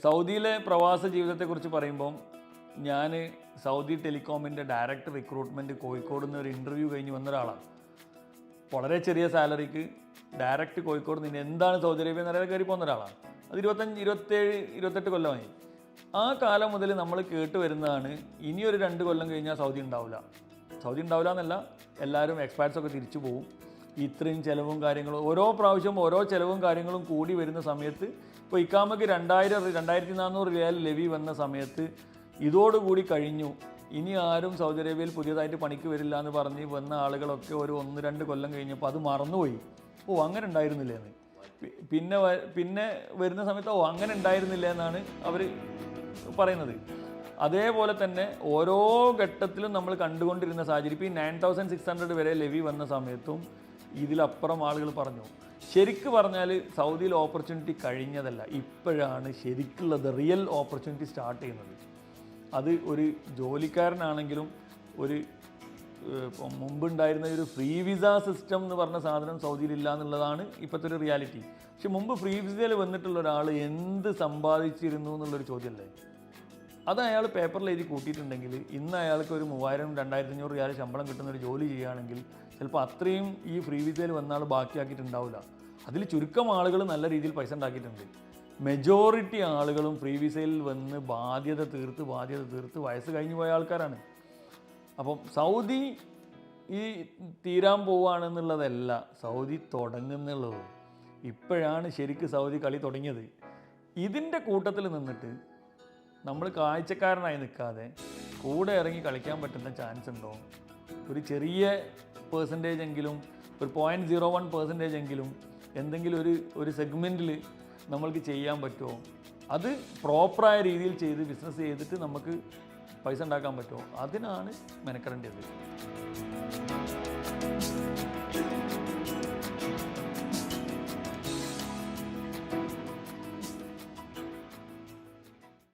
സൗദിയിലെ പ്രവാസ ജീവിതത്തെക്കുറിച്ച് പറയുമ്പം ഞാൻ സൗദി ടെലികോമിൻ്റെ ഡയറക്റ്റ് റിക്രൂട്ട്മെൻറ്റ് കോഴിക്കോട് നിന്ന് ഒരു ഇൻ്റർവ്യൂ കഴിഞ്ഞ് വന്ന ഒരാളാണ്. വളരെ ചെറിയ സാലറിക്ക് ഡയറക്റ്റ് കോഴിക്കോട് നിന്ന് എന്താണ് സൗദി അറേബ്യ എന്നറിയാതെ കയറി പോകുന്ന ഒരാളാണ്. അത് 27-28 കൊല്ലമായി. ആ കാലം മുതൽ നമ്മൾ കേട്ട് വരുന്നതാണ് ഇനിയൊരു 2 കൊല്ലം കഴിഞ്ഞാൽ സൗദി ഉണ്ടാവില്ല എന്നല്ല, എല്ലാവരും എക്സ്പാർട്സൊക്കെ തിരിച്ചു പോകും. ഇത്രയും ചിലവും കാര്യങ്ങളും ഓരോ പ്രാവശ്യം ഓരോ ചിലവും കാര്യങ്ങളും കൂടി വരുന്ന സമയത്ത് ഇപ്പോൾ ഇക്കാമയ്ക്ക് 2400 റിയാൽ ലെവി വന്ന സമയത്ത് ഇതോടുകൂടി കഴിഞ്ഞു, ഇനി ആരും സൗദി അറേബ്യയിൽ പുതിയതായിട്ട് പണിക്ക് വരില്ല എന്ന് പറഞ്ഞ് വന്ന ആളുകളൊക്കെ ഒരു 1-2 കൊല്ലം കഴിഞ്ഞപ്പോൾ അത് മറന്നുപോയി. അങ്ങനെ ഉണ്ടായിരുന്നില്ല എന്ന്. പിന്നെ വരുന്ന സമയത്ത് അങ്ങനെ ഉണ്ടായിരുന്നില്ല എന്നാണ് അവർ പറയുന്നത്. അതേപോലെ തന്നെ ഓരോ ഘട്ടത്തിലും നമ്മൾ കണ്ടുകൊണ്ടിരുന്ന സാഹചര്യം ഇപ്പോൾ ഈ 9600 വരെ ലെവി വന്ന സമയത്തും ഇതിലപ്പുറം ആളുകൾ പറഞ്ഞു. ശരിക്ക് പറഞ്ഞാൽ സൗദിയിൽ ഓപ്പർച്യൂണിറ്റി കഴിഞ്ഞതല്ല, ഇപ്പോഴാണ് ശരിക്കുള്ളത് റിയൽ ഓപ്പർച്യൂണിറ്റി സ്റ്റാർട്ട് ചെയ്യുന്നത്. അത് ഒരു ജോലിക്കാരനാണെങ്കിലും ഒരു മുമ്പുണ്ടായിരുന്ന ഒരു ഫ്രീ വിസ സിസ്റ്റം എന്ന് പറഞ്ഞ സാധനം സൗദിയിലില്ല എന്നുള്ളതാണ് ഇപ്പോഴത്തെ ഒരു റിയാലിറ്റി. പക്ഷെ മുമ്പ് ഫ്രീ വിസയിൽ വന്നിട്ടുള്ള ഒരാൾ എന്ത് സമ്പാദിച്ചിരുന്നു എന്നുള്ളൊരു ചോദ്യമല്ലേ. അത് അയാൾ പേപ്പറിൽ എഴുതി കൂട്ടിയിട്ടുണ്ടെങ്കിൽ ഇന്ന് അയാൾക്ക് ഒരു 3000-2500 റിയാൽ ശമ്പളം കിട്ടുന്ന ഒരു ജോലി ചെയ്യുകയാണെങ്കിൽ ചിലപ്പോൾ അത്രയും ഈ ഫ്രീ വിസയിൽ വന്ന ആൾ ബാക്കിയാക്കിയിട്ടുണ്ടാവില്ല. അതിൽ ചുരുക്കം ആളുകൾ നല്ല രീതിയിൽ പൈസ ഉണ്ടാക്കിയിട്ടുണ്ട്. മെജോറിറ്റി ആളുകളും ഫ്രീ വിസയിൽ വന്ന് ബാധ്യത തീർത്ത് വയസ്സ് കഴിഞ്ഞു പോയ ആൾക്കാരാണ്. അപ്പം സൗദി ഈ തീരാൻ പോവുകയാണെന്നുള്ളതല്ല, സൗദി തുടങ്ങുന്നുള്ളത്. ഇപ്പോഴാണ് ശരിക്കും സൗദി കളി തുടങ്ങിയത്. ഇതിൻ്റെ കൂട്ടത്തിൽ നിന്നിട്ട് നമ്മൾ കാഴ്ചക്കാരനായി നിൽക്കാതെ കൂടെ ഇറങ്ങി കളിക്കാൻ പറ്റുന്ന ചാൻസ് ഉണ്ടോ? ഒരു ചെറിയ പെർസെൻറ്റേജ് എങ്കിലും, ഒരു 0.01% എങ്കിലും എന്തെങ്കിലും ഒരു സെഗ്മെൻറ്റിൽ നമ്മൾക്ക് ചെയ്യാൻ പറ്റുമോ? അത് പ്രോപ്പറായ രീതിയിൽ ചെയ്ത് ബിസിനസ് ചെയ്തിട്ട് നമുക്ക് പൈസ ഉണ്ടാക്കാൻ പറ്റുമോ? അതിനാണ് മെനക്കെടേണ്ടത്.